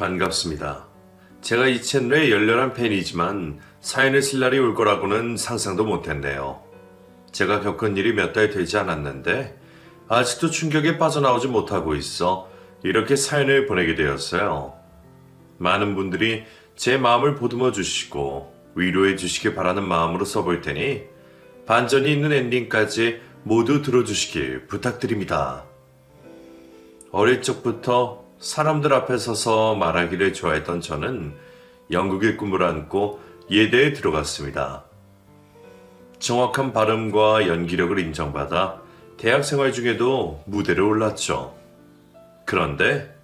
반갑습니다. 제가 이 채널의 열렬한 팬이지만 사연을 쓸 날이 올 거라고는 상상도 못했네요. 제가 겪은 일이 몇 달 되지 않았는데 아직도 충격에 빠져나오지 못하고 있어 이렇게 사연을 보내게 되었어요. 많은 분들이 제 마음을 보듬어 주시고 위로해 주시길 바라는 마음으로 써볼 테니 반전이 있는 엔딩까지 모두 들어주시길 부탁드립니다. 어릴 적부터 사람들 앞에 서서 말하기를 좋아했던 저는 영국의 꿈을 안고 예대에 들어갔습니다. 정확한 발음과 연기력을 인정받아 대학 생활 중에도 무대를 올랐죠. 그런데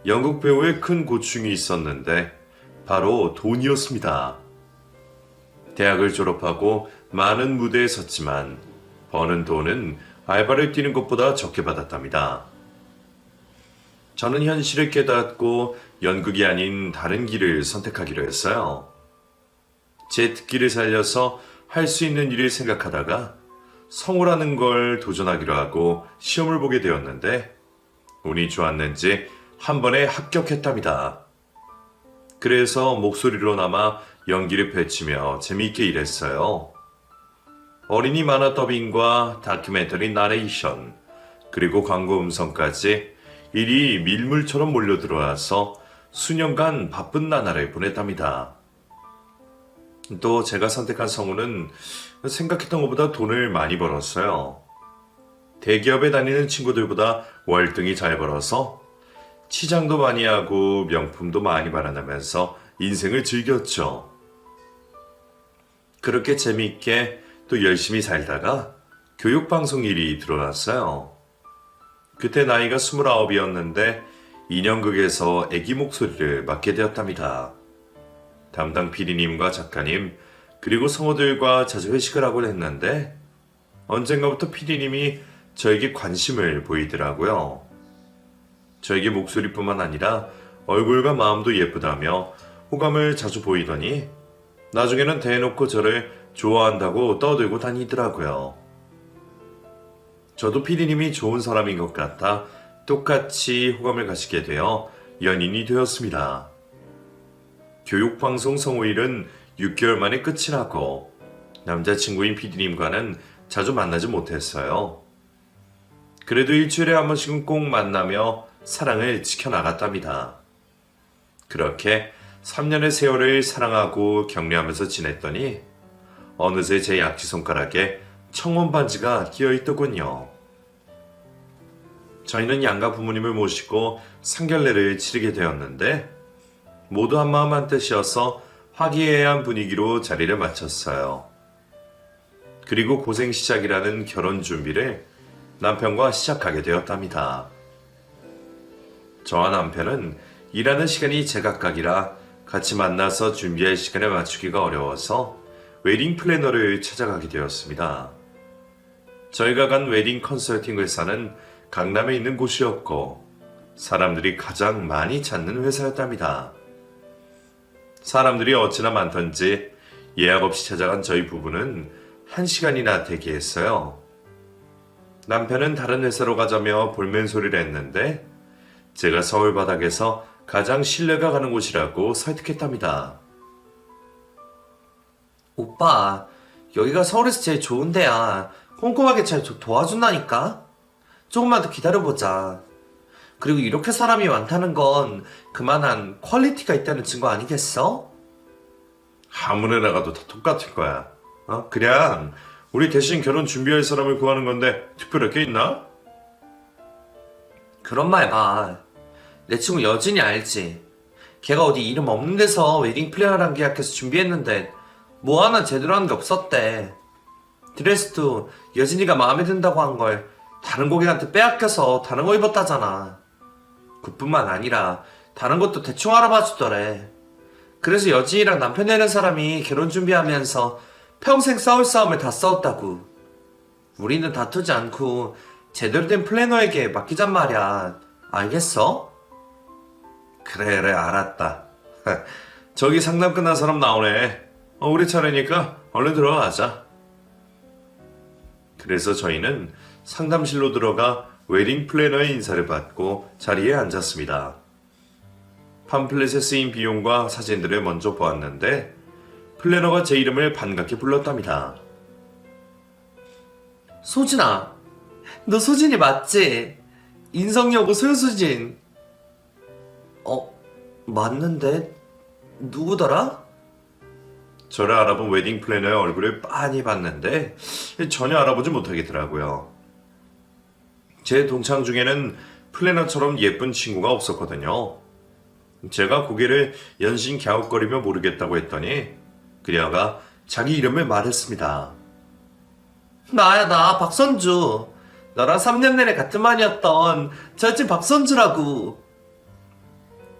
영국 배우의 큰 고충이 있었는데 바로 돈이었습니다. 대학을 졸업하고 많은 무대에 섰지만 버는 돈은 알바를 뛰는 것보다 적게 받았답니다. 저는 현실을 깨닫고 연극이 아닌 다른 길을 선택하기로 했어요. 제 특기를 살려서 할 수 있는 일을 생각하다가 성우라는 걸 도전하기로 하고 시험을 보게 되었는데 운이 좋았는지 한 번에 합격했답니다. 그래서 목소리로나마 연기를 펼치며 재미있게 일했어요. 어린이 만화 더빙과 다큐멘터리 나레이션, 그리고 광고 음성까지 일이 밀물처럼 몰려들어와서 수년간 바쁜 나날을 보냈답니다. 또 제가 선택한 성우는 생각했던 것보다 돈을 많이 벌었어요. 대기업에 다니는 친구들보다 월등히 잘 벌어서 치장도 많이 하고 명품도 많이 발아나면서 인생을 즐겼죠. 그렇게 재미있게 또 열심히 살다가 교육방송 일이 들어왔어요. 그때 나이가 29이었는데 인형극에서 아기 목소리를 맡게 되었답니다. 담당 PD님과 작가님 그리고 성우들과 자주 회식을 하곤 했는데 언젠가부터 PD님이 저에게 관심을 보이더라고요. 저에게 목소리뿐만 아니라 얼굴과 마음도 예쁘다며 호감을 자주 보이더니 나중에는 대놓고 저를 좋아한다고 떠들고 다니더라고요. 저도 PD님이 좋은 사람인 것 같아 똑같이 호감을 가지게 되어 연인이 되었습니다. 교육방송 성우일은 6개월 만에 끝이 나고 남자친구인 PD님과는 자주 만나지 못했어요. 그래도 일주일에 한 번씩은 꼭 만나며 사랑을 지켜나갔답니다. 그렇게 3년의 세월을 사랑하고 격려하면서 지냈더니 어느새 제 약지손가락에 청혼 반지가 끼어있더군요. 저희는 양가 부모님을 모시고 상견례를 치르게 되었는데 모두 한마음 한뜻이어서 화기애애한 분위기로 자리를 마쳤어요. 그리고 고생 시작이라는 결혼 준비를 남편과 시작하게 되었답니다. 저와 남편은 일하는 시간이 제각각이라 같이 만나서 준비할 시간을 맞추기가 어려워서 웨딩 플래너를 찾아가게 되었습니다. 저희가 간 웨딩 컨설팅 회사는 강남에 있는 곳이었고 사람들이 가장 많이 찾는 회사였답니다. 사람들이 어찌나 많던지 예약 없이 찾아간 저희 부부는 1시간이나 대기했어요. 남편은 다른 회사로 가자며 볼멘소리를 했는데 제가 서울 바닥에서 가장 신뢰가 가는 곳이라고 설득했답니다. 오빠, 여기가 서울에서 제일 좋은 데야. 꼼꼼하게 잘 도와준다니까? 조금만 더 기다려보자. 그리고 이렇게 사람이 많다는 건 그만한 퀄리티가 있다는 증거 아니겠어? 아무나 나가도 다 똑같을 거야. 그냥 우리 대신 결혼 준비할 사람을 구하는 건데 특별할 게 있나? 그런 말 봐. 내 친구 여진이 알지? 걔가 어디 이름 없는 데서 웨딩 플래너랑 계약해서 준비했는데 뭐 하나 제대로 한 게 없었대. 드레스도 여진이가 마음에 든다고 한 걸 다른 고객한테 빼앗겨서 다른 거 입었다잖아. 그뿐만 아니라 다른 것도 대충 알아봐 주더래. 그래서 여진이랑 남편 되는 사람이 결혼 준비하면서 평생 싸울 싸움을 다 싸웠다고. 우리는 다투지 않고 제대로 된 플래너에게 맡기잔 말이야. 알겠어? 그래 알았다. 저기 상담 끝난 사람 나오네. 우리 차례니까 얼른 들어가자. 그래서 저희는 상담실로 들어가 웨딩 플래너의 인사를 받고 자리에 앉았습니다. 팜플렛에 쓰인 비용과 사진들을 먼저 보았는데 플래너가 제 이름을 반갑게 불렀답니다. 소진아, 너 소진이 맞지? 인성여고 소유수진. 맞는데 누구더라? 저를 알아본 웨딩 플래너의 얼굴을 빤히 봤는데 전혀 알아보지 못하겠더라고요. 제 동창 중에는 플래너처럼 예쁜 친구가 없었거든요. 제가 고개를 연신 갸웃거리며 모르겠다고 했더니 그녀가 자기 이름을 말했습니다. 나야, 나 박선주. 너랑 3년 내내 같은 반이었던 절친 박선주라고.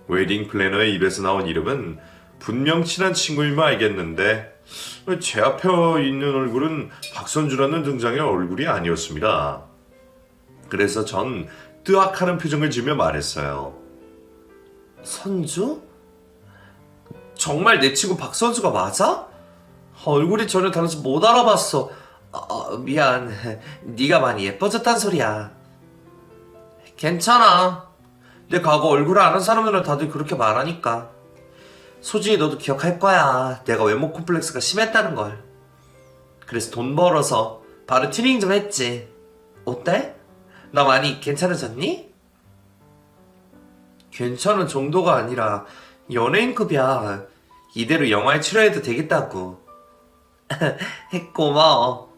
웨딩 플래너의 입에서 나온 이름은 분명 친한 친구이면 알겠는데 제 앞에 있는 얼굴은 박선주라는 등장의 얼굴이 아니었습니다. 그래서 전 뜨악하는 표정을 지으며 말했어요. 선주? 정말 내 친구 박선주가 맞아? 얼굴이 전혀 달라서 못 알아봤어. 미안. 네가 많이 예뻐졌단 소리야. 괜찮아. 내 과거 얼굴을 아는 사람들은 다들 그렇게 말하니까. 소진이 너도 기억할 거야. 내가 외모 콤플렉스가 심했다는 걸. 그래서 돈 벌어서 바로 튜닝 좀 했지. 어때? 나 많이 괜찮아졌니? 괜찮은 정도가 아니라 연예인급이야. 이대로 영화에 출연해도 되겠다고. 고마워.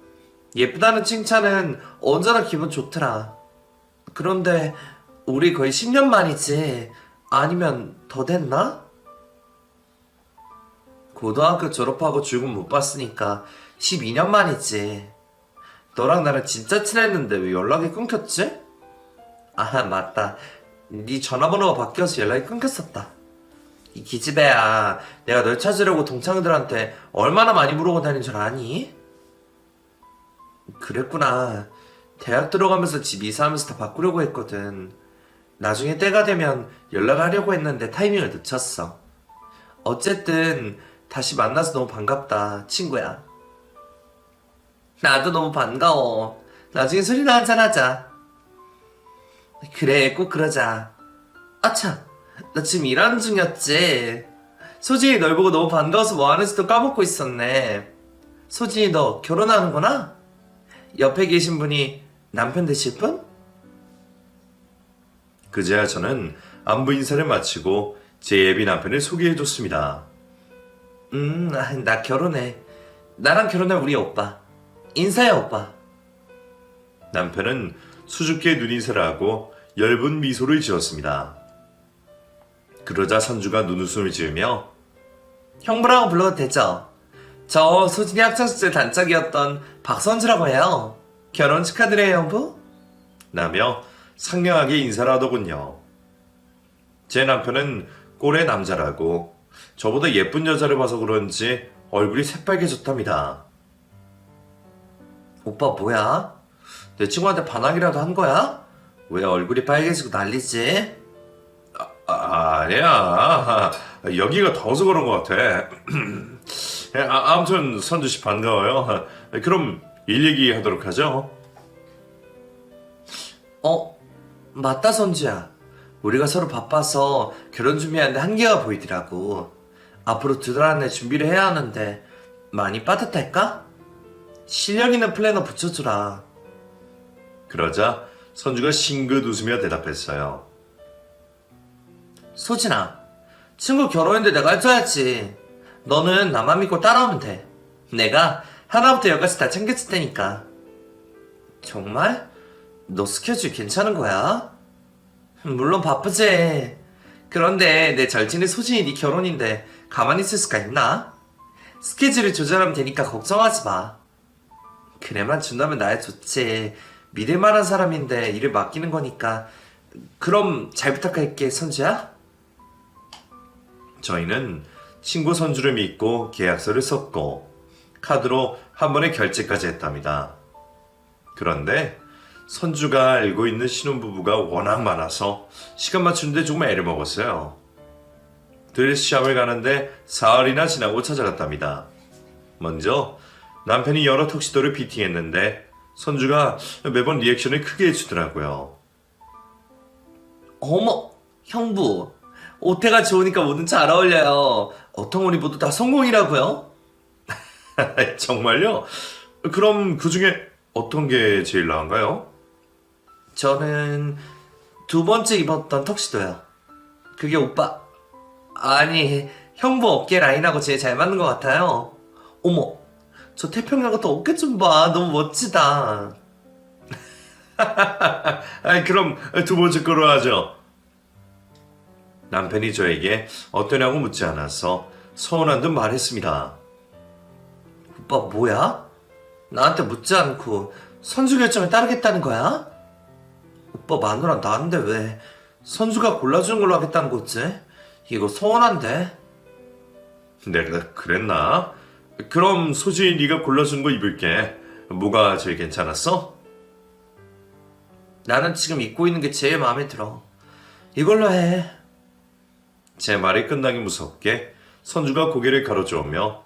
예쁘다는 칭찬은 언제나 기분 좋더라. 그런데 우리 거의 10년 만이지. 아니면 더 됐나? 고등학교 졸업하고 죽음 못 봤으니까 12년 만이지. 너랑 나랑 진짜 친했는데 왜 연락이 끊겼지? 아, 맞다. 네 전화번호가 바뀌어서 연락이 끊겼었다. 이 기집애야, 내가 널 찾으려고 동창들한테 얼마나 많이 물어보고 다닌 줄 아니? 그랬구나. 대학 들어가면서 집 이사하면서 다 바꾸려고 했거든. 나중에 때가 되면 연락하려고 했는데 타이밍을 놓쳤어. 어쨌든 다시 만나서 너무 반갑다, 친구야. 나도 너무 반가워. 나중에 술이나 한잔 하자. 그래, 꼭 그러자. 아차, 나 지금 일하는 중이었지. 소진이 널 보고 너무 반가워서 뭐 하는지도 까먹고 있었네. 소진이 너 결혼하는구나? 옆에 계신 분이 남편 되실 분? 그제야 저는 안부 인사를 마치고 제 예비 남편을 소개해줬습니다. 나 결혼해. 나랑 결혼할 우리 오빠. 인사해, 오빠. 남편은 수줍게 눈인사를 하고 엷은 미소를 지었습니다. 그러자 선주가 눈웃음을 지으며 형부라고 불러도 되죠? 저 소진이 학창시절 단짝이었던 박선주라고 해요. 결혼 축하드려요, 형부. 라며 상냥하게 인사를 하더군요. 제 남편은 꼴의 남자라고 저보다 예쁜 여자를 봐서 그런지 얼굴이 새빨개졌답니다. 오빠 뭐야? 내 친구한테 반항이라도 한 거야? 왜 얼굴이 빨개지고 난리지? 아니야. 여기가 더워서 그런 것 같아. 아무튼 선주씨 반가워요. 그럼 일 얘기하도록 하죠. 맞다, 선주야. 우리가 서로 바빠서 결혼 준비하는데 한계가 보이더라고. 앞으로 2달 안에 준비를 해야 하는데 많이 빠듯할까? 실력 있는 플래너 붙여주라. 그러자 선주가 싱긋 웃으며 대답했어요. 소진아, 친구 결혼했는데 내가 해줘야지. 너는 나만 믿고 따라오면 돼. 내가 하나부터 열까지 다 챙겨줄 테니까. 정말? 너 스케줄 괜찮은 거야? 물론 바쁘지. 그런데 내 절친의 소진이 네 결혼인데 가만히 있을 수가 있나? 스케줄을 조절하면 되니까 걱정하지 마. 그래만 준다면 나야 좋지. 믿을 만한 사람인데 일을 맡기는 거니까. 그럼 잘 부탁할게, 선주야. 저희는 친구 선주를 믿고 계약서를 썼고 카드로 한 번에 결제까지 했답니다. 그런데 선주가 알고 있는 신혼부부가 워낙 많아서 시간 맞추는데 조금 애를 먹었어요. 드레스샵을 가는데 사흘이나 지나고 찾아갔답니다. 먼저 남편이 여러 턱시도를 피팅했는데 선주가 매번 리액션을 크게 해주더라고요. 어머, 형부. 옷태가 좋으니까 뭐든 잘 어울려요. 어떤 옷 입어도 다 성공이라고요? 정말요? 그럼 그 중에 어떤 게 제일 나은가요? 저는 두 번째 입었던 턱시도요. 그게 오빠, 아니, 형부 어깨 라인하고 제일 잘 맞는 것 같아요. 어머, 저 태평양 같은 어깨 좀 봐. 너무 멋지다. 아이, 그럼 두 번째 거로 하죠. 남편이 저에게 어떠냐고 묻지 않아서 서운한 듯 말했습니다. 오빠 뭐야? 나한테 묻지 않고 선수 결정을 따르겠다는 거야? 오빠 마누라 나인데 왜 선수가 골라주는 걸로 하겠다는 거지? 이거 서운한데? 내가 그랬나? 그럼 소진이 네가 골라준 거 입을게. 뭐가 제일 괜찮았어? 나는 지금 입고 있는 게 제일 마음에 들어. 이걸로 해. 제 말이 끝나기 무섭게 선주가 고개를 가로저으며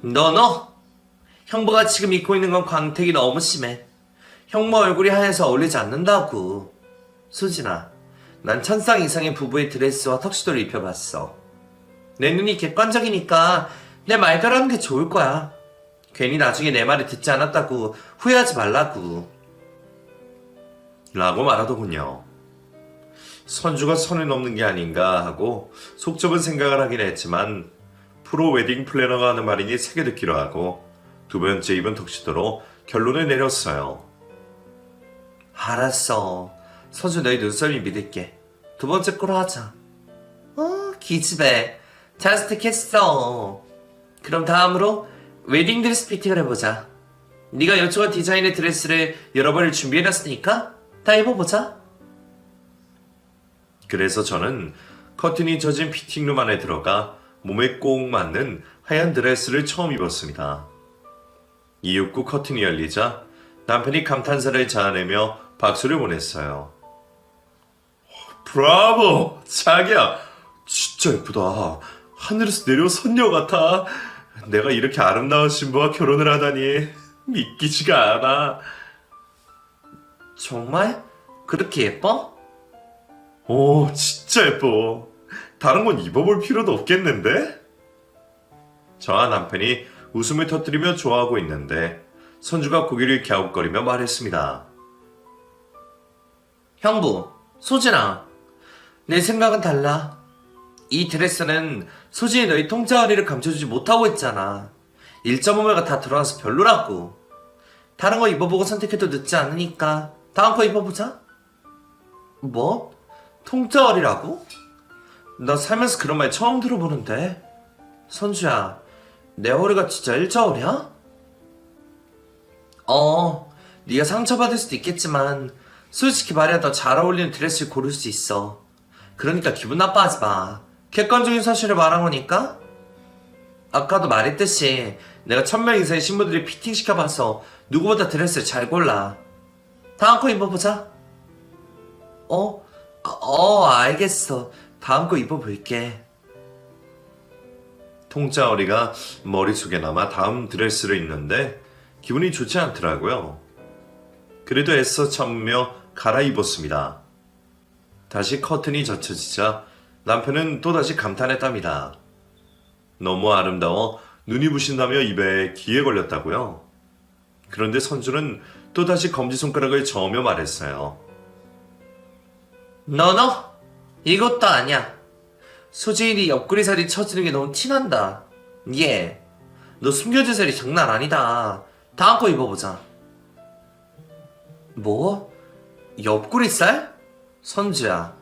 너! 형부가 지금 입고 있는 건 광택이 너무 심해. 형부 얼굴이 하얘서 어울리지 않는다고. 수진아, 난 천상 이상의 부부의 드레스와 턱시도를 입혀봤어. 내 눈이 객관적이니까 내 말대로 하는 게 좋을 거야. 괜히 나중에 내 말을 듣지 않았다고 후회하지 말라고. 라고 말하더군요. 선주가 선을 넘는 게 아닌가 하고 속 좁은 생각을 하긴 했지만 프로 웨딩 플래너가 하는 말이니 새겨 듣기로 하고 두 번째 입은 턱시도로 결론을 내렸어요. 알았어. 서주 너희 눈썰미 믿을게. 두 번째 거로 하자. 기집애. 잘 선택했어. 그럼 다음으로 웨딩드레스 피팅을 해보자. 네가 요청한 디자인의 드레스를 여러 벌을 준비해놨으니까 다 입어보자. 그래서 저는 커튼이 젖은 피팅룸 안에 들어가 몸에 꼭 맞는 하얀 드레스를 처음 입었습니다. 이윽고 커튼이 열리자 남편이 감탄사를 자아내며 박수를 보냈어요. 브라보! 자기야! 진짜 예쁘다. 하늘에서 내려온 선녀 같아. 내가 이렇게 아름다운 신부와 결혼을 하다니 믿기지가 않아. 정말? 그렇게 예뻐? 오, 진짜 예뻐. 다른 건 입어볼 필요도 없겠는데? 저와 남편이 웃음을 터뜨리며 좋아하고 있는데 선주가 고개를 갸웃거리며 말했습니다. 형부, 소진아. 내 생각은 달라. 이 드레스는 소진이 너희 통짜어리를 감춰주지 못하고 있잖아. 1.5매가 다 들어와서 별로라고. 다른 거 입어보고 선택해도 늦지 않으니까 다음 거 입어보자. 뭐? 통짜어리라고? 나 살면서 그런 말 처음 들어보는데. 선주야, 내 허리가 진짜 일자허리야? 네가 상처받을 수도 있겠지만 솔직히 말해야 더 잘 어울리는 드레스를 고를 수 있어. 그러니까 기분 나빠하지 마. 객관적인 사실을 말한 거니까. 아까도 말했듯이 내가 1000명 이상의 신부들이 피팅시켜봐서 누구보다 드레스를 잘 골라. 다음 거 입어보자. 알겠어. 다음 거 입어볼게. 통짜어리가 머릿속에 남아 다음 드레스를 입는데 기분이 좋지 않더라고요. 그래도 애써 참으며 갈아입었습니다. 다시 커튼이 젖혀지자 남편은 또다시 감탄했답니다. 너무 아름다워 눈이 부신다며 입에 기에 걸렸다고요. 그런데 선주는 또다시 검지손가락을 저으며 말했어요. 너 이것도 아니야. 소진이 옆구리 살이 처지는 게 너무 티난다. 너 숨겨진 살이 장난 아니다. 다음 거 입어보자. 뭐? 옆구리 살? 선주야,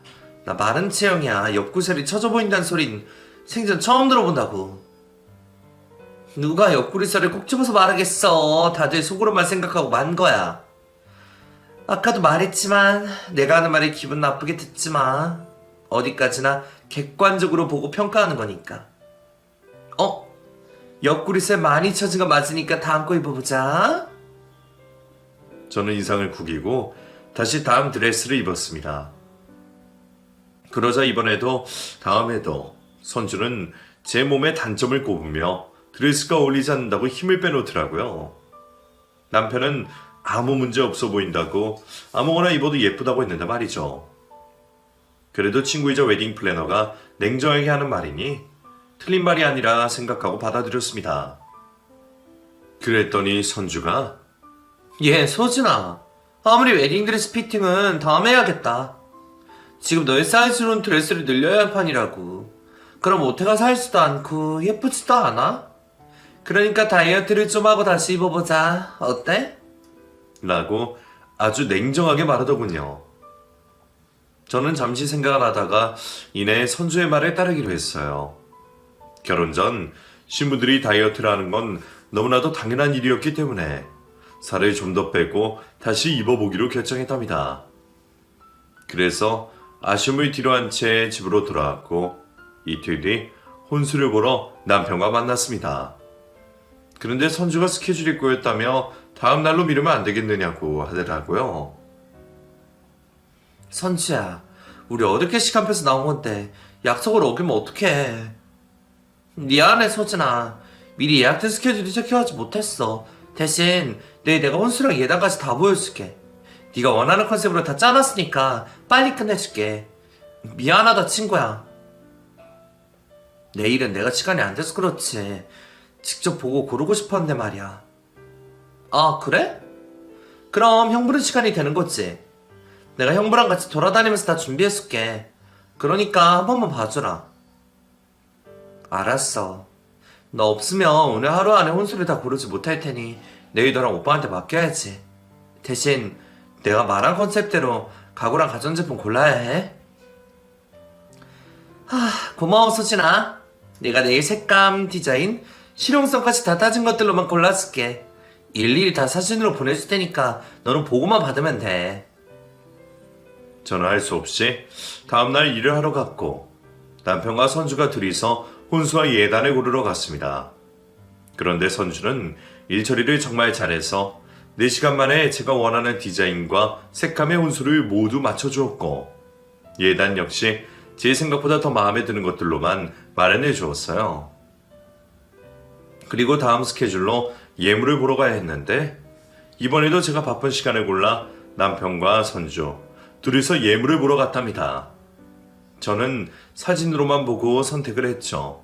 나 마른 체형이야. 옆구리 살이 처져 보인다는 소린 생전 처음 들어본다고. 누가 옆구리 살을 꼭 집어서 말하겠어. 다들 속으로만 생각하고 만 거야. 아까도 말했지만 내가 하는 말이 기분 나쁘게 듣지 마. 어디까지나 객관적으로 보고 평가하는 거니까. 옆구리살 많이 처진 거 맞으니까 다음 거 입어보자. 저는 인상을 구기고 다시 다음 드레스를 입었습니다. 그러자 이번에도 다음에도 선주는 제 몸의 단점을 꼽으며 드레스가 어울리지 않는다고 힘을 빼놓더라고요. 남편은 아무 문제 없어 보인다고 아무거나 입어도 예쁘다고 했는데 말이죠. 그래도 친구이자 웨딩 플래너가 냉정하게 하는 말이니 틀린 말이 아니라 생각하고 받아들였습니다. 그랬더니 선주가 소진아. 아무리 웨딩드레스 피팅은 다음에 해야겠다. 지금 너의 사이즈로는 드레스를 늘려야 할 판이라고. 그럼 옷태가 살지도 않고 예쁘지도 않아? 그러니까 다이어트를 좀 하고 다시 입어보자. 어때? 라고 아주 냉정하게 말하더군요. 저는 잠시 생각을 하다가 이내 선주의 말에 따르기로 했어요. 결혼 전 신부들이 다이어트를 하는 건 너무나도 당연한 일이었기 때문에 살을 좀 더 빼고 다시 입어보기로 결정했답니다. 그래서 아쉬움을 뒤로한 채 집으로 돌아왔고 이틀 뒤 혼수를 보러 남편과 만났습니다. 그런데 선주가 스케줄이 꼬였다며 다음 날로 미루면 안 되겠느냐고 하더라고요. 선주야, 우리 어렵게 시간 빼서 나온 건데 약속을 어기면 어떡해. 미안해 소진아. 미리 예약된 스케줄이 체크하지 못했어. 대신 내일 내가 혼수랑 예단까지 다 보여줄게. 네가 원하는 컨셉으로 다 짜놨으니까 빨리 끝내줄게. 미안하다 친구야. 내일은 내가 시간이 안 돼서 그렇지. 직접 보고 고르고 싶었는데 말이야. 아 그래? 그럼 형 부른 시간이 되는 거지. 내가 형부랑 같이 돌아다니면서 다 준비해줄게. 그러니까 한 번만 봐주라. 알았어. 너 없으면 오늘 하루 안에 혼수를 다 고르지 못할 테니 내일 너랑 오빠한테 맡겨야지. 대신 내가 말한 컨셉대로 가구랑 가전제품 골라야 해. 고마워 소진아. 내가 내일 색감, 디자인, 실용성까지 다 따진 것들로만 골라줄게. 일일이 다 사진으로 보내줄 테니까 너는 보고만 받으면 돼. 저는 할 수 없이 다음날 일을 하러 갔고 남편과 선주가 둘이서 혼수와 예단을 고르러 갔습니다. 그런데 선주는 일 처리를 정말 잘해서 4시간 만에 제가 원하는 디자인과 색감의 혼수를 모두 맞춰주었고 예단 역시 제 생각보다 더 마음에 드는 것들로만 마련해 주었어요. 그리고 다음 스케줄로 예물을 보러 가야 했는데 이번에도 제가 바쁜 시간을 골라 남편과 선주 둘이서 예물을 보러 갔답니다. 저는 사진으로만 보고 선택을 했죠.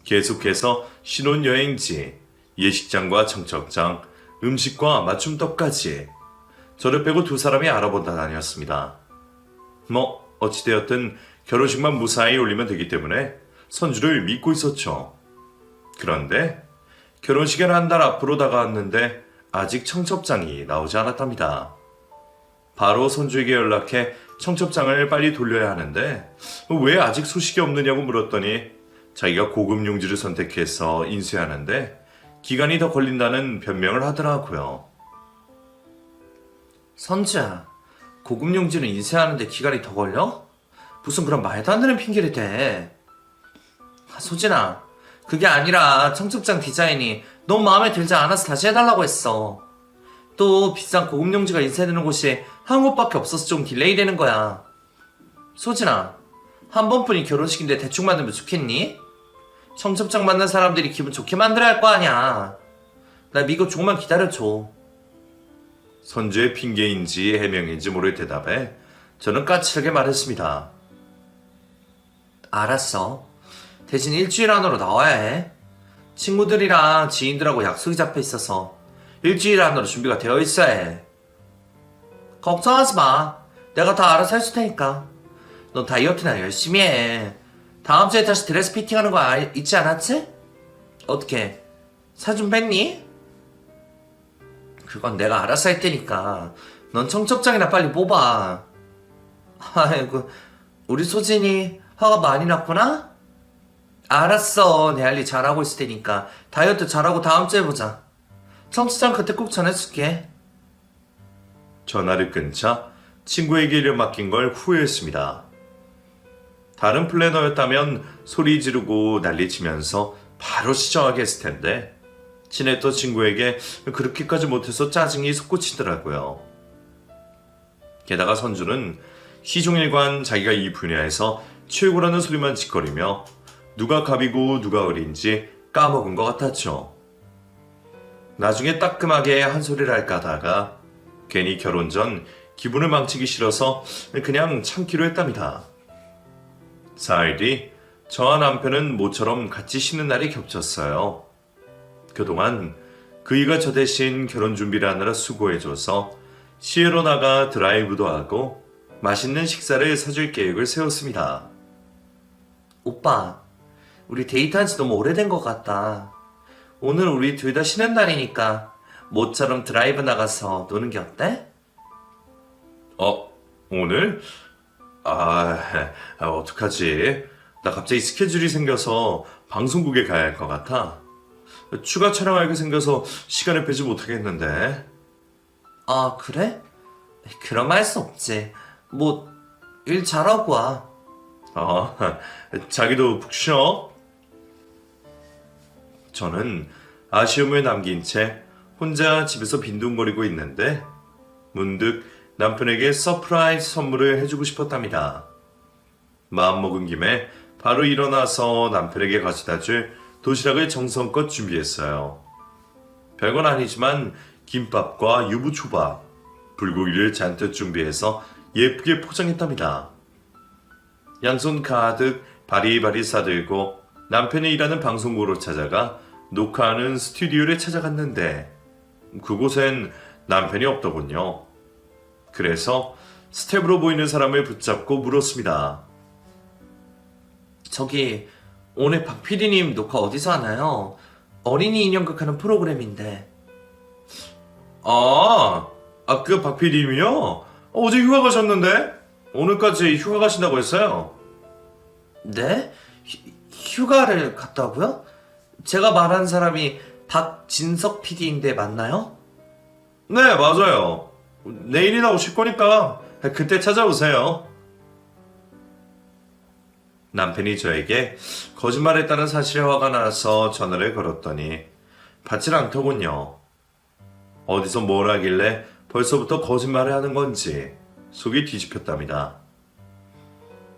계속해서 신혼여행지, 예식장과 청첩장, 음식과 맞춤떡까지 저를 빼고 두 사람이 알아보다 다녔습니다. 어찌되었든 결혼식만 무사히 올리면 되기 때문에 선주를 믿고 있었죠. 그런데 결혼식은 한 달 앞으로 다가왔는데 아직 청첩장이 나오지 않았답니다. 바로 선주에게 연락해 청첩장을 빨리 돌려야 하는데 왜 아직 소식이 없느냐고 물었더니 자기가 고급 용지를 선택해서 인쇄하는데 기간이 더 걸린다는 변명을 하더라고요. 선주야, 고급 용지는 인쇄하는데 기간이 더 걸려? 무슨 그런 말도 안 되는 핑계를 대. 소진아, 그게 아니라 청첩장 디자인이 너무 마음에 들지 않아서 다시 해달라고 했어. 또 비싼 고급 용지가 인쇄되는 곳이 한 곳밖에 없어서 좀 딜레이 되는 거야. 소진아, 한 번뿐인 결혼식인데 대충 만들면 좋겠니? 청첩장 만든 사람들이 기분 좋게 만들어야 할 거 아니야. 나 믿고 조금만 기다려줘. 선주의 핑계인지 해명인지 모를 대답에 저는 까칠하게 말했습니다. 알았어. 대신 일주일 안으로 나와야 해. 친구들이랑 지인들하고 약속이 잡혀 있어서 일주일 안으로 준비가 되어 있어야 해. 걱정하지 마. 내가 다 알아서 해줄 테니까. 넌 다이어트나 열심히 해. 다음 주에 다시 드레스 피팅하는 거 잊지 않았지? 어떻게 살 좀 뺐니? 그건 내가 알아서 할 테니까 넌 청첩장이나 빨리 뽑아. 아이고, 우리 소진이 화가 많이 났구나? 알았어. 내 할 일 잘하고 있을 테니까 다이어트 잘하고 다음 주에 보자. 청첩장 그때 꼭 전해줄게. 전화를 끊자 친구에게 일을 맡긴 걸 후회했습니다. 다른 플래너였다면 소리 지르고 난리치면서 바로 시정하게 했을 텐데 친했던 친구에게 그렇게까지 못해서 짜증이 솟구치더라고요. 게다가 선주는 시종일관 자기가 이 분야에서 최고라는 소리만 짓거리며 누가 갑이고 누가 을인지 까먹은 것 같았죠. 나중에 따끔하게 한 소리를 할까 하다가 괜히 결혼 전 기분을 망치기 싫어서 그냥 참기로 했답니다. 4일 뒤 저와 남편은 모처럼 같이 쉬는 날이 겹쳤어요. 그동안 그이가 저 대신 결혼 준비를 하느라 수고해줘서 시외로 나가 드라이브도 하고 맛있는 식사를 사줄 계획을 세웠습니다. 오빠, 우리 데이트한 지 너무 오래된 것 같다. 오늘 우리 둘 다 쉬는 날이니까 모처럼 드라이브 나가서 노는 게 어때? 오늘? 어떡하지? 나 갑자기 스케줄이 생겨서 방송국에 가야 할 것 같아. 추가 촬영할 게 생겨서 시간을 빼지 못하겠는데. 아, 그래? 그럼 할 수 없지. 뭐, 일 잘하고 와. 자기도 푹 쉬어. 저는 아쉬움을 남긴 채 혼자 집에서 빈둥거리고 있는데 문득 남편에게 서프라이즈 선물을 해주고 싶었답니다. 마음먹은 김에 바로 일어나서 남편에게 가져다 줄 도시락을 정성껏 준비했어요. 별건 아니지만 김밥과 유부초밥, 불고기를 잔뜩 준비해서 예쁘게 포장했답니다. 양손 가득 바리바리 싸들고 남편이 일하는 방송국으로 찾아가 녹화하는 스튜디오를 찾아갔는데 그곳엔 남편이 없더군요. 그래서 스텝으로 보이는 사람을 붙잡고 물었습니다. 저기, 오늘 박 PD님 녹화 어디서 하나요? 어린이 인형극 하는 프로그램인데. 그 박 PD님이요? 어제 휴가 가셨는데? 오늘까지 휴가 가신다고 했어요. 네? 휴가를 갔다고요? 제가 말한 사람이 박진석 PD인데 맞나요? 네, 맞아요. 내일이나 오실 거니까 그때 찾아오세요. 남편이 저에게 거짓말했다는 사실에 화가 나서 전화를 걸었더니 받질 않더군요. 어디서 뭘 하길래 벌써부터 거짓말을 하는 건지 속이 뒤집혔답니다.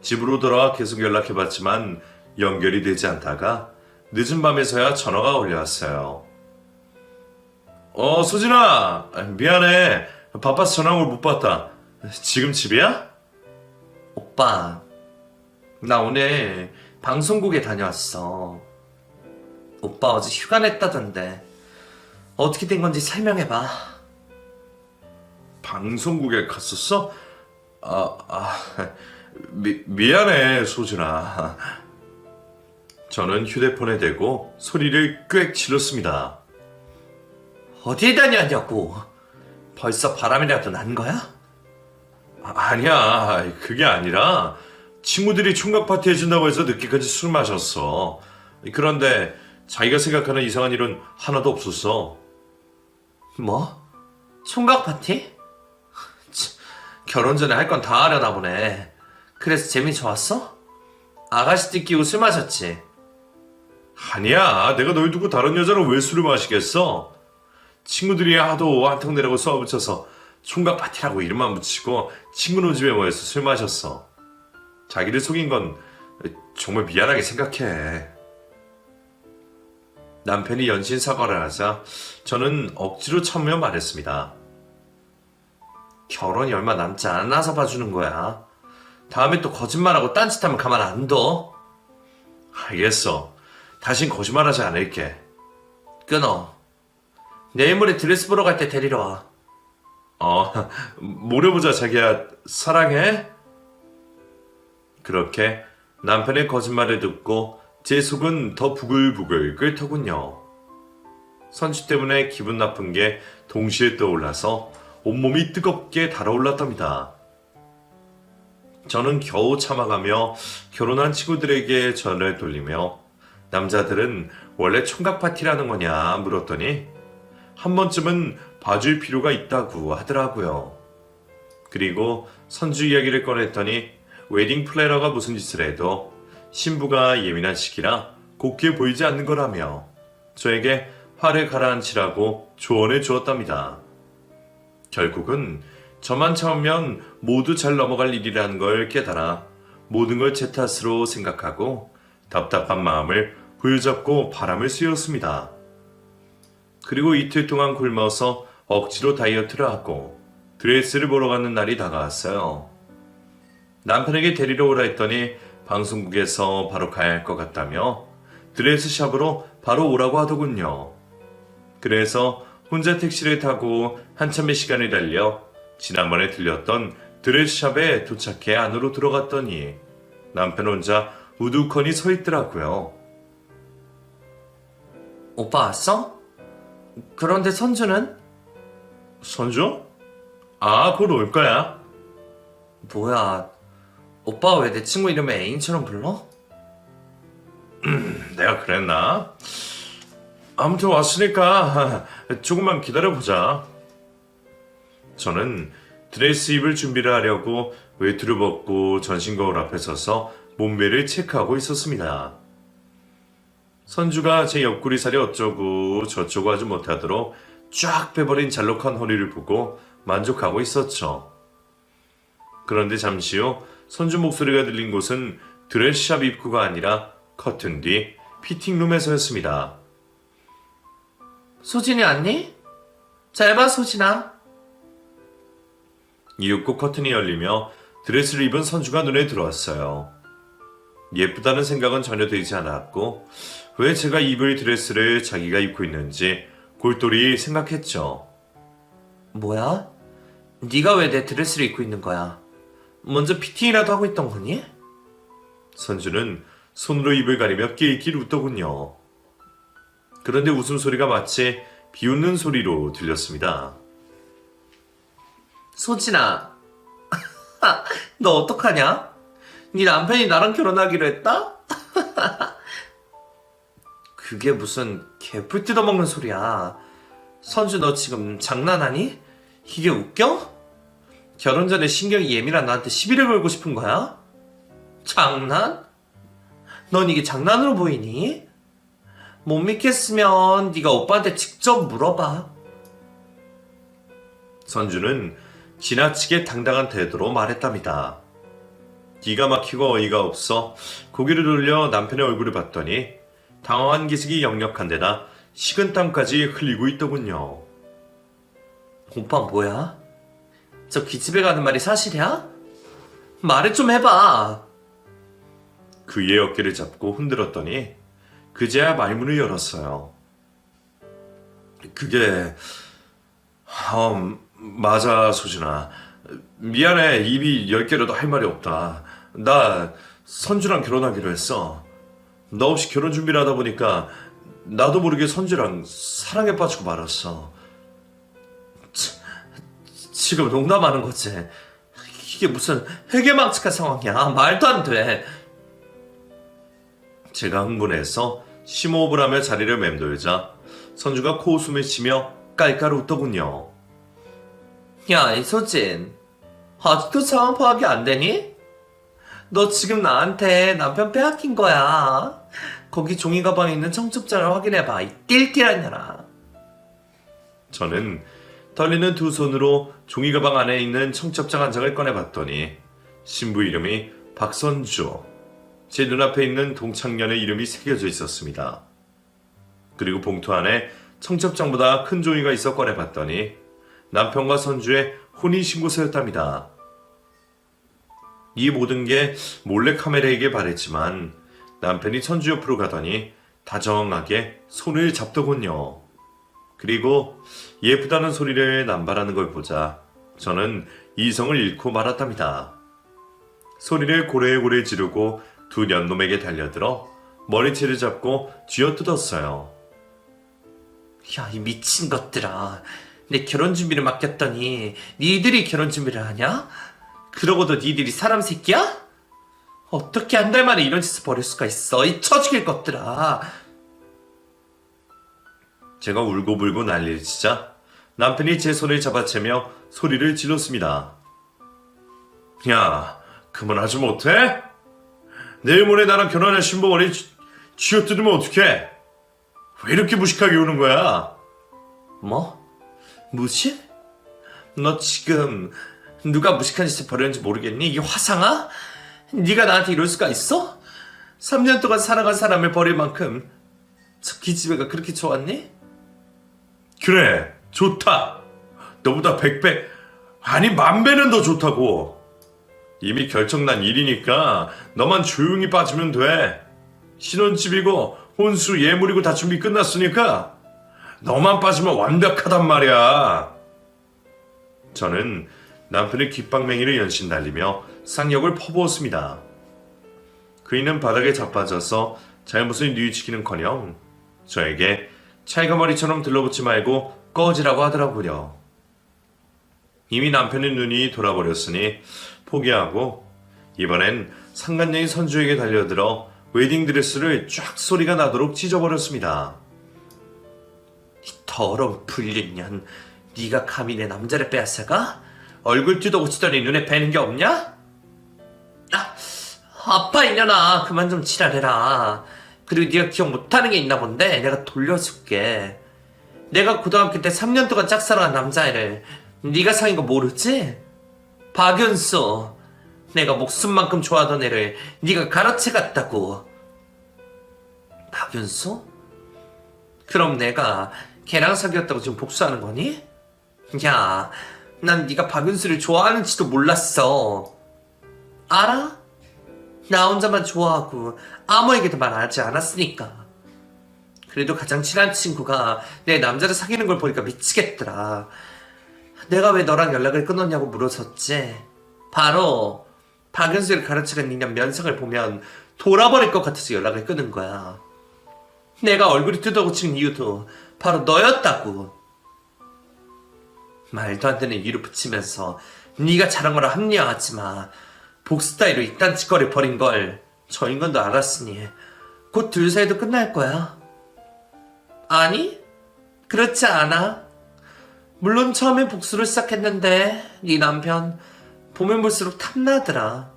집으로 돌아와 계속 연락해봤지만 연결이 되지 않다가 늦은 밤에서야 전화가 올려왔어요. 수진아, 미안해. 바빠서 전화를 못 받다. 지금 집이야? 오빠, 나 오늘 방송국에 다녀왔어. 오빠 어제 휴가 냈다던데 어떻게 된 건지 설명해봐. 방송국에 갔었어? 미안해, 소진아. 저는 휴대폰에 대고 소리를 꽥 질렀습니다. 어디에 다녀왔냐고. 벌써 바람이라도 난 거야? 아니야, 그게 아니라 친구들이 총각 파티 해준다고 해서 늦게까지 술 마셨어. 그런데 자기가 생각하는 이상한 일은 하나도 없었어. 뭐? 총각 파티? 결혼 전에 할 건 다 하려나 보네. 그래서 재미 좋았어? 아가씨들 끼고 술 마셨지? 아니야, 내가 널 두고 다른 여자랑 왜 술을 마시겠어? 친구들이 하도 한턱 내라고 쏘아붙여서 총각 파티라고 이름만 붙이고 친구네 집에 모여서 술 마셨어. 자기를 속인 건 정말 미안하게 생각해. 남편이 연신 사과를 하자 저는 억지로 참으며 말했습니다. 결혼이 얼마 남지 않아서 봐주는 거야. 다음에 또 거짓말하고 딴짓하면 가만 안 둬. 알겠어. 다신 거짓말하지 않을게. 끊어. 내일 모레 드레스 보러 갈 때 데리러 와. 모레 보자, 자기야. 사랑해. 그렇게 남편의 거짓말을 듣고 제 속은 더 부글부글 끓더군요. 선취 때문에 기분 나쁜 게 동시에 떠올라서 온몸이 뜨겁게 달아올랐답니다. 저는 겨우 참아가며 결혼한 친구들에게 전화를 돌리며 남자들은 원래 총각 파티라는 거냐 물었더니 한 번쯤은 봐줄 필요가 있다고 하더라고요. 그리고 선주 이야기를 꺼냈더니 웨딩 플래너가 무슨 짓을 해도 신부가 예민한 시기라 곱게 보이지 않는 거라며 저에게 화를 가라앉히라고 조언을 주었답니다. 결국은 저만 참으면 모두 잘 넘어갈 일이라는 걸 깨달아 모든 걸 제 탓으로 생각하고 답답한 마음을 부여잡고 바람을 쐬었습니다. 그리고 이틀 동안 굶어서 억지로 다이어트를 하고 드레스를 보러 가는 날이 다가왔어요. 남편에게 데리러 오라 했더니 방송국에서 바로 가야 할 것 같다며 드레스샵으로 바로 오라고 하더군요. 그래서 혼자 택시를 타고 한참의 시간을 달려 지난번에 들렸던 드레스샵에 도착해 안으로 들어갔더니 남편 혼자 우두커니 서 있더라고요. 오빠 왔어? 그런데 선주는? 선주? 아, 곧 올 거야. 뭐야, 오빠 왜 내 친구 이름을 애인처럼 불러? 내가 그랬나? 아무튼 왔으니까 조금만 기다려보자. 저는 드레스 입을 준비를 하려고 외투를 벗고 전신 거울 앞에 서서 몸매를 체크하고 있었습니다. 선주가 제 옆구리 살이 어쩌고 저쩌고 하지 못하도록 쫙 빼버린 잘록한 허리를 보고 만족하고 있었죠. 그런데 잠시 후 선주 목소리가 들린 곳은 드레스샵 입구가 아니라 커튼 뒤 피팅룸에서였습니다. 소진이 왔니? 잘 봐, 소진아. 이윽고 커튼이 열리며 드레스를 입은 선주가 눈에 들어왔어요. 예쁘다는 생각은 전혀 들지 않았고 왜 제가 입을 드레스를 자기가 입고 있는지 골똘히 생각했죠. 뭐야? 네가 왜 내 드레스를 입고 있는 거야? 먼저 피팅이라도 하고 있던 거니? 선주는 손으로 입을 가리며 낄낄 웃더군요. 그런데 웃음소리가 마치 비웃는 소리로 들렸습니다. 소진아, 너 어떡하냐? 네 남편이 나랑 결혼하기로 했다? 그게 무슨 개뿔 뜯어먹는 소리야. 선주 너 지금 장난하니? 이게 웃겨? 결혼 전에 신경이 예민한 나한테 시비를 걸고 싶은 거야? 장난? 넌 이게 장난으로 보이니? 못 믿겠으면 네가 오빠한테 직접 물어봐. 선주는 지나치게 당당한 태도로 말했답니다. 기가 막히고 어이가 없어 고개를 돌려 남편의 얼굴을 봤더니 당황한 기색이 역력한 데다 식은땀까지 흘리고 있더군요. 오빠 뭐야? 저 기집애 가는 말이 사실이야? 말을 좀 해봐. 그의 어깨를 잡고 흔들었더니 그제야 말문을 열었어요. 그게... 맞아, 소진아. 미안해, 입이 10개라도 할 말이 없다. 나 선주랑 결혼하기로 했어. 너 없이 결혼 준비를 하다 보니까 나도 모르게 선주랑 사랑에 빠지고 말았어. 지금 농담하는 거지? 이게 무슨 회개망측한 상황이야. 말도 안 돼. 제가 흥분해서 심호흡을 하며 자리를 맴돌자 선주가 코웃음을 치며 깔깔 웃더군요. 야, 이소진. 아직도 상황 파악이 안 되니? 너 지금 나한테 남편 빼앗긴 거야. 거기 종이 가방에 있는 청첩장을 확인해봐. 이 띨띨한 년아. 저는 떨리는 두 손으로 종이 가방 안에 있는 청첩장 한 장을 꺼내봤더니 신부 이름이 박선주, 제 눈앞에 있는 동창년의 이름이 새겨져 있었습니다. 그리고 봉투 안에 청첩장보다 큰 종이가 있어 꺼내봤더니 남편과 선주의 혼인신고서였답니다. 이 모든 게 몰래카메라이길 바랬지만 남편이 선주 옆으로 가더니 다정하게 손을 잡더군요. 그리고 예쁘다는 소리를 남발하는 걸 보자 저는 이성을 잃고 말았답니다. 소리를 고래고래 지르고 두 년놈에게 달려들어 머리채를 잡고 쥐어뜯었어요. 야, 이 미친 것들아. 내 결혼 준비를 맡겼더니 니들이 결혼 준비를 하냐? 그러고도 니들이 사람 새끼야? 어떻게 한 달 만에 이런 짓을 벌일 수가 있어? 이 처죽일 것들아. 제가 울고불고 난리를 치자 남편이 제 손을 잡아채며 소리를 질렀습니다. 야, 그만하지 못해? 내일 모레 나랑 결혼할 신부머리 쥐어뜯으면 어떡해? 왜 이렇게 무식하게 우는 거야? 뭐? 무시? 너 지금 누가 무식한 짓을 벌였는지 모르겠니? 이게 화상아? 네가 나한테 이럴 수가 있어? 3년 동안 사랑한 사람을 버릴 만큼 저 기집애가 그렇게 좋았니? 그래, 좋다. 너보다 100배, 아니 10,000배는 더 좋다고. 이미 결정난 일이니까 너만 조용히 빠지면 돼. 신혼집이고 혼수 예물이고 다 준비 끝났으니까 너만 빠지면 완벽하단 말이야. 저는 남편의 귓방맹이를 연신 날리며 쌍욕을 퍼부었습니다. 그이는 바닥에 자빠져서 잘못을 뉘우치기는커녕 저에게 찰가머리처럼 들러붙지 말고 꺼지라고 하더라고요. 이미 남편의 눈이 돌아버렸으니 포기하고 이번엔 상간녀인 선주에게 달려들어 웨딩드레스를 쫙 소리가 나도록 찢어버렸습니다. 이 더러운 불륜년, 네가 감히 내 남자를 빼앗아가? 얼굴 뜯어고치더니 눈에 뵈는 게 없냐? 아빠 이년아, 그만 좀 지랄해라. 그리고 네가 기억 못하는 게 있나 본데 내가 돌려줄게. 내가 고등학교 때 3년 동안 짝사랑한 남자애를 네가 사귄 거 모르지? 박윤수, 내가 목숨만큼 좋아하던 애를 네가 가로채 갔다고. 박윤수? 그럼 내가 걔랑 사귀었다고 지금 복수하는 거니? 야, 난 네가 박윤수를 좋아하는지도 몰랐어. 알아? 나 혼자만 좋아하고 아무에게도 말하지 않았으니까. 그래도 가장 친한 친구가 내 남자를 사귀는 걸 보니까 미치겠더라. 내가 왜 너랑 연락을 끊었냐고 물어섰지. 바로 박윤수를 가르치는 니년 면상을 보면 돌아버릴 것 같아서 연락을 끊은 거야. 내가 얼굴이 뜯어고친 이유도 바로 너였다고. 말도 안 되는 이유를 붙이면서 네가 잘한 거라 합리화하지 마. 복수 따위로 이딴 짓거리 벌인 걸 저 인간도 알았으니 곧 둘 사이도 끝날 거야. 아니, 그렇지 않아. 물론 처음엔 복수를 시작했는데 네 남편 보면 볼수록 탐나더라.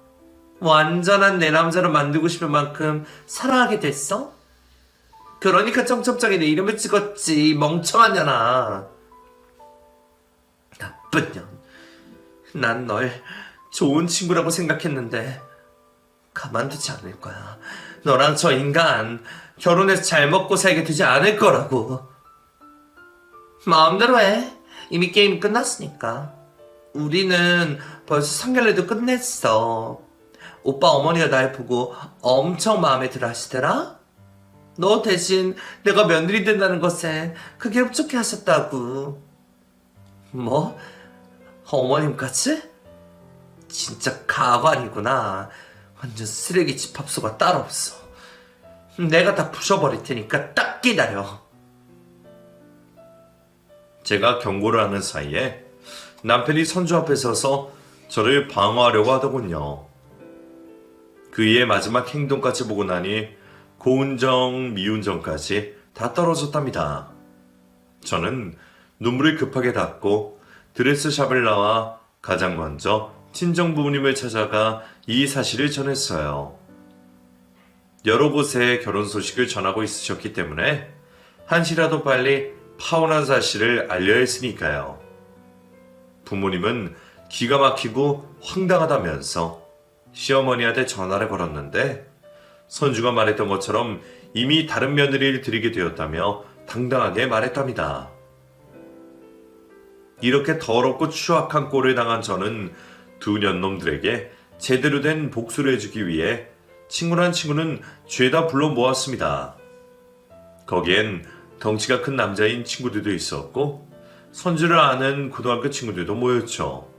완전한 내 남자로 만들고 싶은 만큼 사랑하게 됐어? 그러니까 청첩장에 내 이름을 찍었지, 멍청한 년아. 나쁜 년. 난 널 좋은 친구라고 생각했는데 가만두지 않을 거야. 너랑 저 인간 결혼해서 잘 먹고 살게 되지 않을 거라고. 마음대로 해. 이미 게임 끝났으니까. 우리는 벌써 상견례도 끝냈어. 오빠 어머니가 날 보고 엄청 마음에 들어 하시더라? 너 대신 내가 며느리 된다는 것에 크게 흡족해 하셨다고. 뭐? 어머님까지? 진짜 가관이구나. 완전 쓰레기 집합소가 따로 없어. 내가 다 부셔버릴 테니까 딱 기다려. 제가 경고를 하는 사이에 남편이 선주 앞에 서서 저를 방어하려고 하더군요. 그의 마지막 행동까지 보고 나니 고운정, 미운정까지 다 떨어졌답니다. 저는 눈물을 급하게 닦고 드레스샵을 나와 가장 먼저 친정 부모님을 찾아가 이 사실을 전했어요. 여러 곳에 결혼 소식을 전하고 있으셨기 때문에 한시라도 빨리 파혼한 사실을 알려야 했으니까요. 부모님은 기가 막히고 황당하다면서 시어머니한테 전화를 걸었는데 선주가 말했던 것처럼 이미 다른 며느리를 들이게 되었다며 당당하게 말했답니다. 이렇게 더럽고 추악한 꼴을 당한 저는 두 년놈들에게 제대로 된 복수를 해주기 위해 친구란 친구는 죄다 불러 모았습니다. 거기엔 덩치가 큰 남자인 친구들도 있었고 선주를 아는 고등학교 친구들도 모였죠.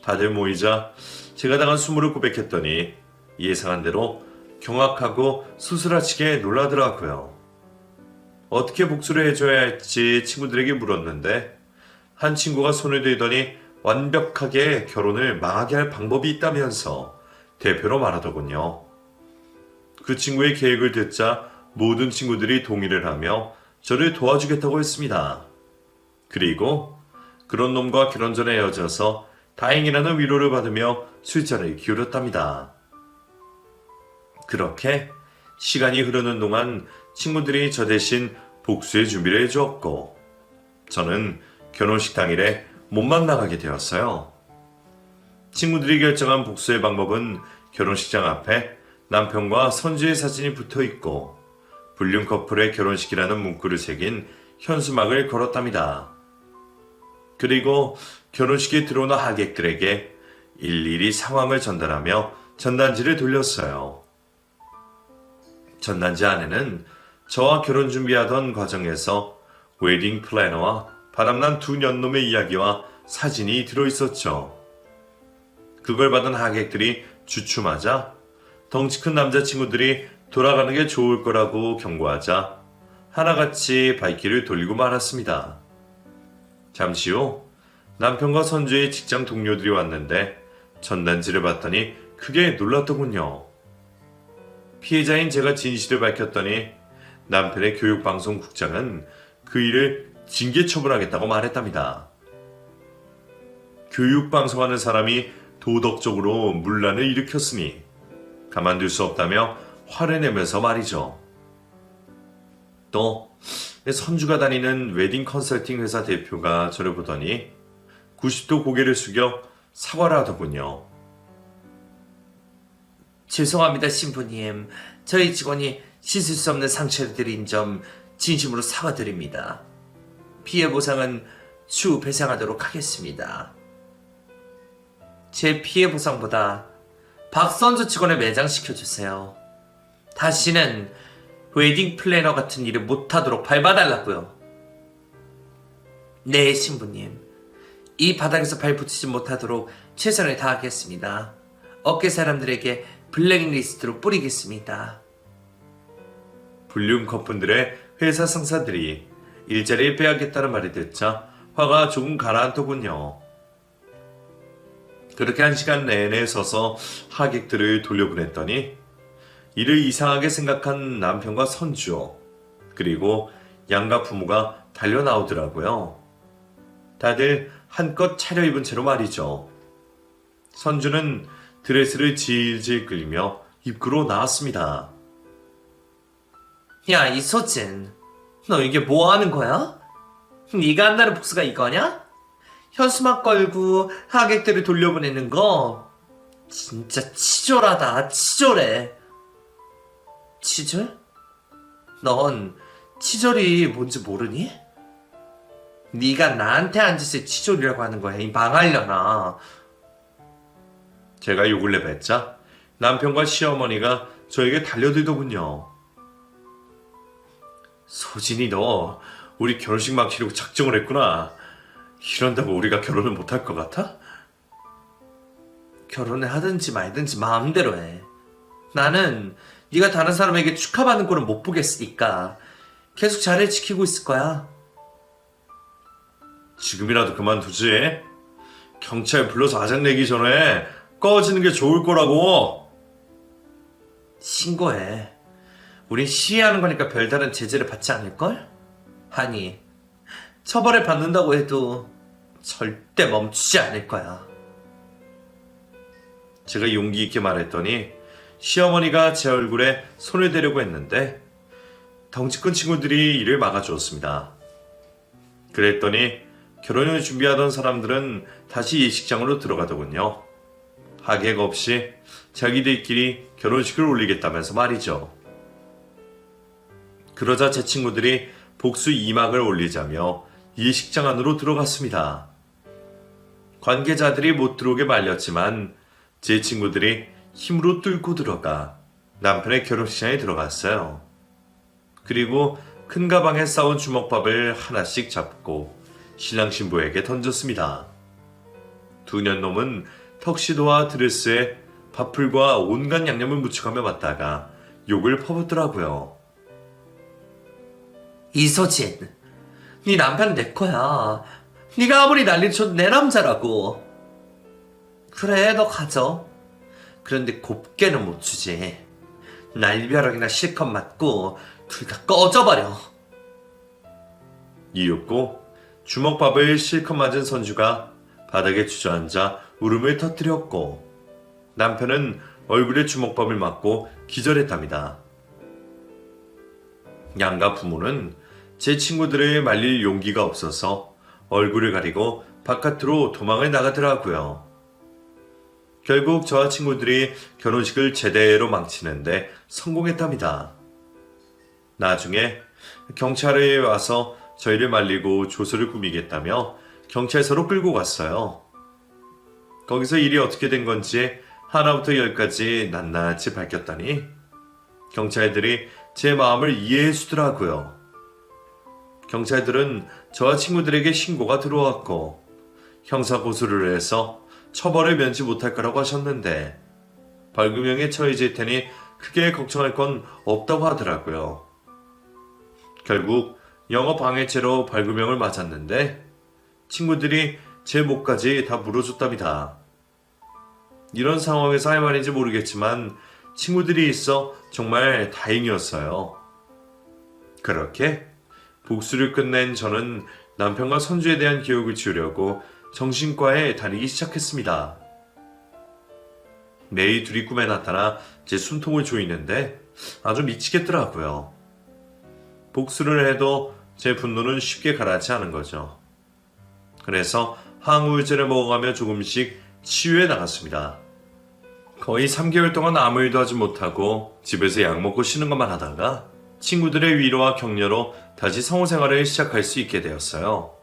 다들 모이자 제가 당한 수모를 고백했더니 예상한 대로 경악하고 수스라치게 놀라더라고요. 어떻게 복수를 해줘야 할지 친구들에게 물었는데 한 친구가 손을 들더니 완벽하게 결혼을 망하게 할 방법이 있다면서 대표로 말하더군요. 그 친구의 계획을 듣자 모든 친구들이 동의를 하며 저를 도와주겠다고 했습니다. 그리고 그런 놈과 결혼 전에 헤어져서 다행이라는 위로를 받으며 술잔을 기울였답니다. 그렇게 시간이 흐르는 동안 친구들이 저 대신 복수의 준비를 해주었고 저는 결혼식 당일에 못만 나가게 되었어요. 친구들이 결정한 복수의 방법은 결혼식장 앞에 남편과 선주의 사진이 붙어있고 불륜 커플의 결혼식이라는 문구를 새긴 현수막을 걸었답니다. 그리고 결혼식에 들어오는 하객들에게 일일이 상황을 전달하며 전단지를 돌렸어요. 전단지 안에는 저와 결혼 준비하던 과정에서 웨딩 플래너와 바람난 두 년놈의 이야기와 사진이 들어있었죠. 그걸 받은 하객들이 주춤하자 덩치 큰 남자친구들이 돌아가는 게 좋을 거라고 경고하자 하나같이 발길을 돌리고 말았습니다. 잠시 후 남편과 선주의 직장 동료들이 왔는데 전단지를 봤더니 크게 놀랐더군요. 피해자인 제가 진실을 밝혔더니 남편의 교육방송국장은 그 일을 징계 처분하겠다고 말했답니다. 교육방송하는 사람이 도덕적으로 문란을 일으켰으니 가만둘 수 없다며 화를 내면서 말이죠. 또 선주가 다니는 웨딩 컨설팅 회사 대표가 저를 보더니 90도 고개를 숙여 사과를 하더군요. 죄송합니다, 신부님. 저희 직원이 씻을 수 없는 상처를 드린 점 진심으로 사과드립니다. 피해 보상은 추후 배상하도록 하겠습니다. 제 피해 보상보다 박선주 직원을 매장시켜주세요. 다시는 웨딩 플래너 같은 일을 못하도록 밟아달라고요. 네, 신부님. 이 바닥에서 발붙이지 못하도록 최선을 다하겠습니다. 업계 사람들에게 블랙리스트로 뿌리겠습니다. 불륜 커플들의 회사 상사들이 일자리를 빼야겠다는 말이 듣자 화가 조금 가라앉더군요. 그렇게 1시간 내내 서서 하객들을 돌려보냈더니 이를 이상하게 생각한 남편과 선주 그리고 양가 부모가 달려나오더라고요. 다들 한껏 차려입은 채로 말이죠. 선주는 드레스를 질질 끌며 입구로 나왔습니다. 야, 이소진. 너 이게 뭐 하는 거야? 네가 한다는 복수가 이거냐? 현수막 걸고 하객들을 돌려보내는 거 진짜 치졸하다. 치졸해. 치졸? 넌 치졸이 뭔지 모르니? 네가 나한테 한 짓을 치졸이라고 하는 거야. 이 망하려나. 제가 욕을 내뱉자 남편과 시어머니가 저에게 달려들더군요. 소진이 너 우리 결혼식 망치려고 작정을 했구나. 이런다고 우리가 결혼을 못할 것 같아? 결혼을 하든지 말든지 마음대로 해. 나는 네가 다른 사람에게 축하받는 꼴은 못 보겠으니까 계속 자리를 지키고 있을 거야. 지금이라도 그만두지. 경찰 불러서 아작내기 전에 꺼지는 게 좋을 거라고. 신고해. 우린 시위하는 거니까 별다른 제재를 받지 않을걸? 아니, 처벌을 받는다고 해도 절대 멈추지 않을 거야. 제가 용기 있게 말했더니 시어머니가 제 얼굴에 손을 대려고 했는데 덩치 큰 친구들이 이를 막아주었습니다. 그랬더니 결혼을 준비하던 사람들은 다시 예식장으로 들어가더군요. 하객 없이 자기들끼리 결혼식을 올리겠다면서 말이죠. 그러자 제 친구들이 복수 2막을 올리자며 예식장 안으로 들어갔습니다. 관계자들이 못 들어오게 말렸지만 제 친구들이 힘으로 뚫고 들어가 남편의 결혼식장에 들어갔어요. 그리고 큰 가방에 싸온 주먹밥을 하나씩 잡고 신랑 신부에게 던졌습니다. 두 년놈은 턱시도와 드레스에 밥풀과 온갖 양념을 묻혀가며 맞다가 욕을 퍼붓더라고요. 이소진, 네 남편은 내 거야. 네가 아무리 난리쳐도 내 남자라고. 그래, 너 가져. 그런데 곱게는 못 주지. 날벼락이나 실컷 맞고 둘 다 꺼져버려. 이윽고 주먹밥을 실컷 맞은 선주가 바닥에 주저앉아 울음을 터뜨렸고 남편은 얼굴에 주먹밥을 맞고 기절했답니다. 양가 부모는 제 친구들을 말릴 용기가 없어서 얼굴을 가리고 바깥으로 도망을 나가더라고요. 결국 저와 친구들이 결혼식을 제대로 망치는데 성공했답니다. 나중에 경찰에 와서 저희를 말리고 조서를 꾸미겠다며 경찰서로 끌고 갔어요. 거기서 일이 어떻게 된 건지 하나부터 열까지 낱낱이 밝혔다니 경찰들이 제 마음을 이해해 주더라고요. 경찰들은 저와 친구들에게 신고가 들어왔고 형사 고소를 해서 처벌을 면치 못할 거라고 하셨는데 벌금형에 처해질 테니 크게 걱정할 건 없다고 하더라고요. 결국 영업 방해죄로 벌금형을 맞았는데 친구들이 제 목까지 다 물어줬답니다. 이런 상황에서 할 말인지 모르겠지만 친구들이 있어 정말 다행이었어요. 그렇게 복수를 끝낸 저는 남편과 선주에 대한 기억을 지우려고 정신과에 다니기 시작했습니다. 매일 둘이 꿈에 나타나 제 숨통을 조이는데 아주 미치겠더라고요. 복수를 해도 제 분노는 쉽게 가라앉지 않은 거죠. 그래서 항우울제를 먹어가며 조금씩 치유해 나갔습니다. 거의 3개월 동안 아무 일도 하지 못하고 집에서 약 먹고 쉬는 것만 하다가 친구들의 위로와 격려로 다시 성우생활을 시작할 수 있게 되었어요.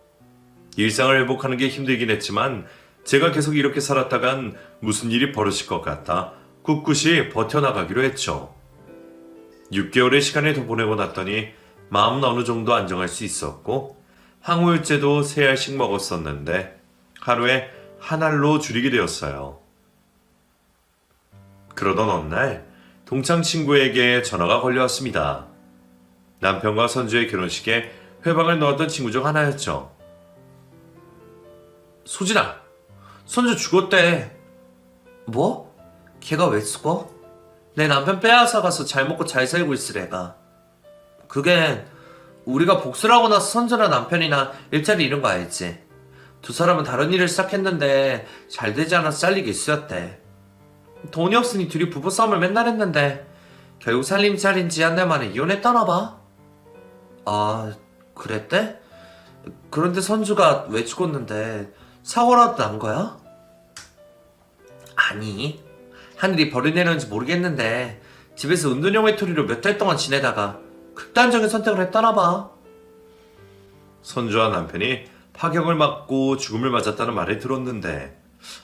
일상을 회복하는 게 힘들긴 했지만 제가 계속 이렇게 살았다간 무슨 일이 벌어질 것 같아 꿋꿋이 버텨나가기로 했죠. 6개월의 시간을 더 보내고 났더니 마음은 어느 정도 안정할 수 있었고 항우울제도 3알씩 먹었었는데 하루에 한 알로 줄이게 되었어요. 그러던 어느 날 동창 친구에게 전화가 걸려왔습니다. 남편과 선주의 결혼식에 회방을 넣었던 친구 중 하나였죠. 소진아, 선주 죽었대. 뭐? 걔가 왜 죽어? 내 남편 빼앗아 가서 잘 먹고 잘 살고 있으래가. 그게 우리가 복수를 하고 나서 선주나 남편이나 일자리 잃은 거 알지? 두 사람은 다른 일을 시작했는데 잘 되지 않아서 잘리게 있었대. 돈이 없으니 둘이 부부싸움을 맨날 했는데 결국 살림살인지 한 달 만에 이혼했다나 봐. 아, 그랬대? 그런데 선주가 왜 죽었는데 사고라도 난 거야? 아니, 하늘이 벌을 내렸는지 모르겠는데 집에서 은둔형 외톨이로 몇 달 동안 지내다가 극단적인 선택을 했다나 봐. 선주와 남편이 파경을 맞고 죽음을 맞았다는 말을 들었는데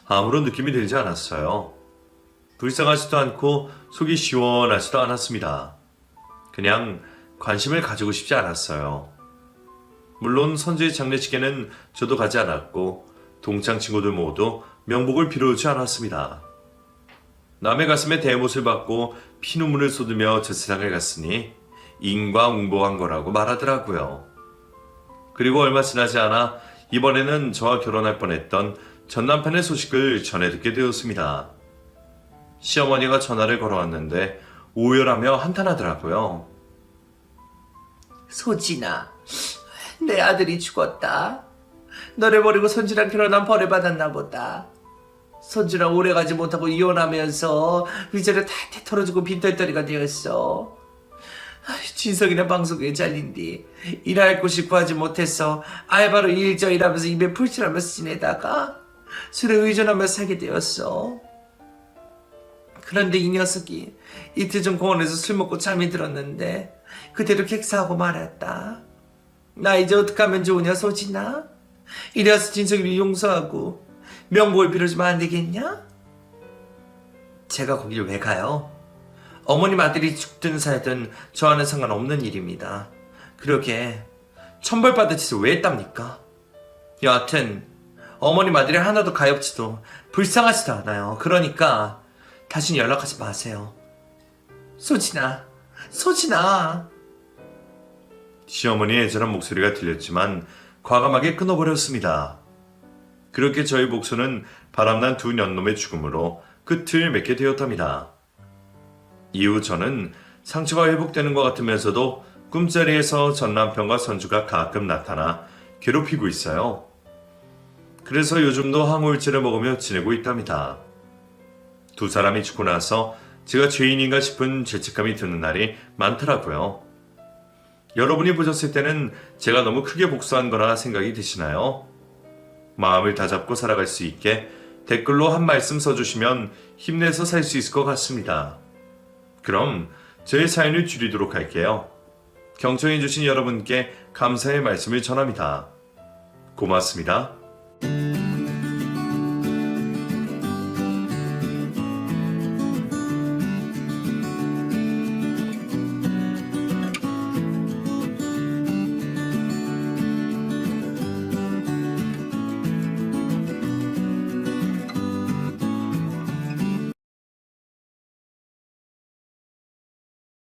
아무런 느낌이 들지 않았어요. 불쌍하지도 않고 속이 시원하지도 않았습니다. 그냥 관심을 가지고 싶지 않았어요. 물론 선주의 장례식에는 저도 가지 않았고 동창 친구들 모두 명복을 빌어오지 않았습니다. 남의 가슴에 대못을 받고 피눈물을 쏟으며 저 세상을 갔으니 인과응보한 거라고 말하더라고요. 그리고 얼마 지나지 않아 이번에는 저와 결혼할 뻔했던 전 남편의 소식을 전해 듣게 되었습니다. 시어머니가 전화를 걸어왔는데 오열하며 한탄하더라고요. 소진아, 내 아들이 죽었다. 너를 버리고 선주랑 결혼한 벌을 받았나 보다. 선주랑 오래가지 못하고 이혼하면서 위자료 탈탈 털어주고 빈털터리가 되었어. 진석이네 방송에 잘린 뒤 일할 곳이 구하지 못해서 알바로 일저일하면서 입에 풀칠하면서 지내다가 술에 의존하며 살게 되었어. 그런데 이 녀석이 이틀 전 공원에서 술 먹고 잠이 들었는데 그대로 객사하고 말았다. 나 이제 어떡하면 좋으냐 소진아? 이래 와서 진석이를 용서하고 명복을 빌어주면 안 되겠냐? 제가 거길 왜 가요? 어머님 아들이 죽든 살든 저와는 상관없는 일입니다. 그러게 천벌받을 짓을 왜 했답니까? 여하튼 어머님 아들이 하나도 가엾지도 불쌍하지도 않아요. 그러니까 다시는 연락하지 마세요. 소진아, 소진아. 시어머니의 애절한 목소리가 들렸지만 과감하게 끊어버렸습니다. 그렇게 저희 복수는 바람난 두 년놈의 죽음으로 끝을 맺게 되었답니다. 이후 저는 상처가 회복되는 것 같으면서도 꿈자리에서 전 남편과 선주가 가끔 나타나 괴롭히고 있어요. 그래서 요즘도 항우울제를 먹으며 지내고 있답니다. 두 사람이 죽고 나서 제가 죄인인가 싶은 죄책감이 드는 날이 많더라고요. 여러분이 보셨을 때는 제가 너무 크게 복수한 거라 생각이 드시나요? 마음을 다잡고 살아갈 수 있게 댓글로 한 말씀 써주시면 힘내서 살 수 있을 것 같습니다. 그럼 저의 사연을 줄이도록 할게요. 경청해주신 여러분께 감사의 말씀을 전합니다. 고맙습니다.